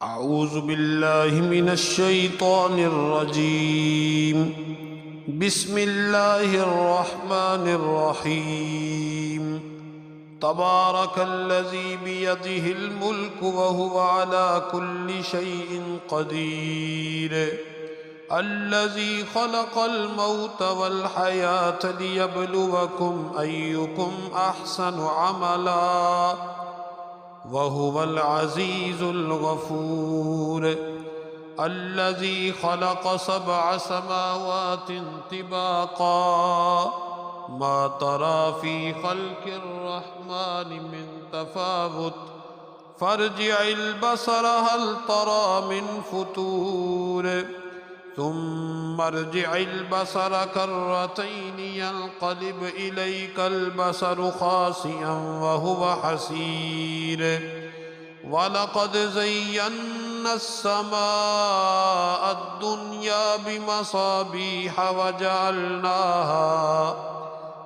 أعوذ بالله من الشيطان الرجيم بسم الله الرحمن الرحيم تبارك الذي بيده الملك وهو على كل شيء قدير الذي خلق الموت والحياة ليبلوكم أيكم أحسن عملا وهو العزيز الغفور الذي خلق 7 سماوات طباقا ما ترى في خلق الرحمن من تفاوت فارجع البصر هل ترى من فطور ثم ارجع البصر كرتين ينقلب إليك البصر خاسئا وهو حسير ولقد زينا السماء الدنيا بمصابيح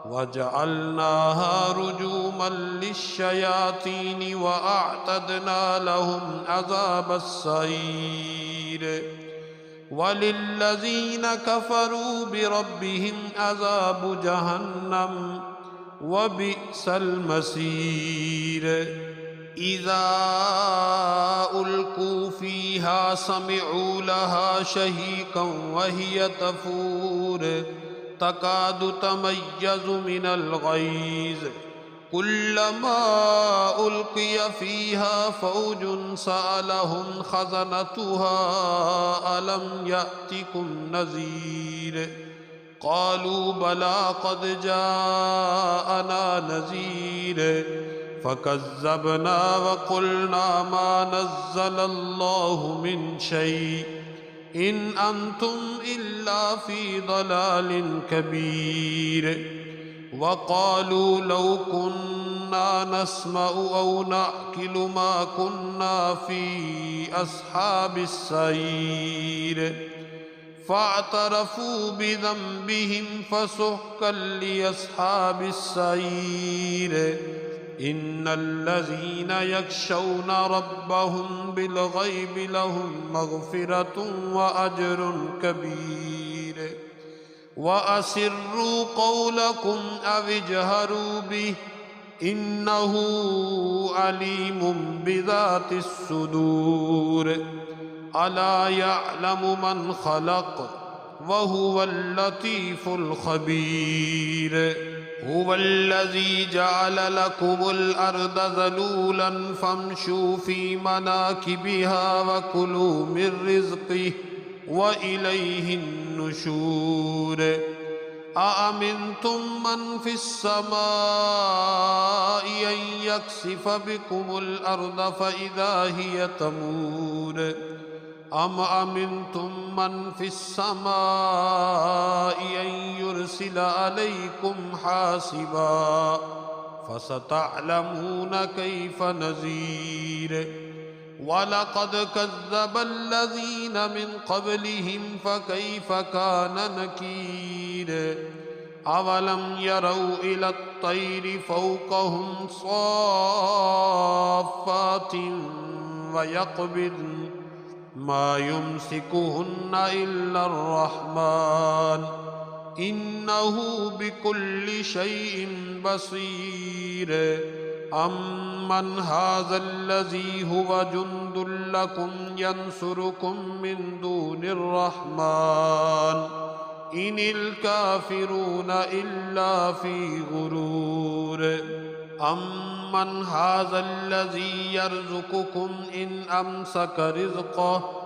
وجعلناها رجوما للشياطين وأعتدنا لهم عذاب السعير وللذين كفروا بربهم عذاب جهنم وبئس المصير إذا ألقوا فيها سمعوا لها شهيقا وهي تفور تكاد تميز من الغيظ كلما ألقي فيها فوج سألهم خزنتها ألم يأتكم نذير قالوا بلى قد جاءنا نذير فكذبنا وقلنا ما نزل الله من شيء إن أنتم إلا في ضلال كبير وقالوا لو كنا نسمع أو نعقل ما كنا في أصحاب السعير فاعترفوا بذنبهم فسحقا لأصحاب السعير إن الذين يخشون ربهم بالغيب لهم مغفرة وأجر كبير وأسروا قولكم أو اجهروا به إنه عليم بذات الصدور ألا يعلم من خلق وهو اللطيف الخبير هو الذي جعل لكم الأرض ذلولا فامشوا في مناكبها وكلوا من رزقه وإليه النشور أأمنتم من في السماء أن يكسف بكم الأرض فإذا هي تمور أم أمنتم من في السماء أن يرسل عليكم حاسبا فستعلمون كيف نذير ولقد كذب الذين من قبلهم فكيف كان نكير أولم يروا إلى الطير فوقهم صافات ويقبضن ما يمسكهن إلا الرحمن إنه بكل شيء بصير أمن هذا الذي هو جند لكم ينصركم من دون الرحمن إن الكافرون إلا في غرور أمن هذا الذي يرزقكم إن أمسك رزقه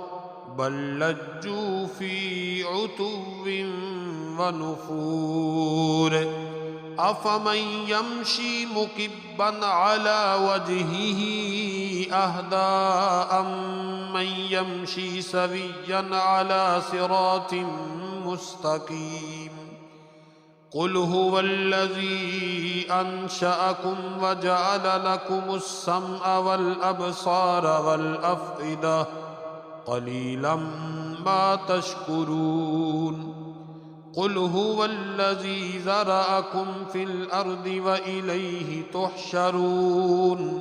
بل لجوا في عتو ونفور أفمن يمشي مكبا على وجهه أهدى أمن يمشي سويا على صراط مستقيم قل هو الذي أنشأكم وجعل لكم السمع والأبصار والأفئدة قليلا ما تشكرون قل هو الذي ذرأكم في الأرض وإليه تحشرون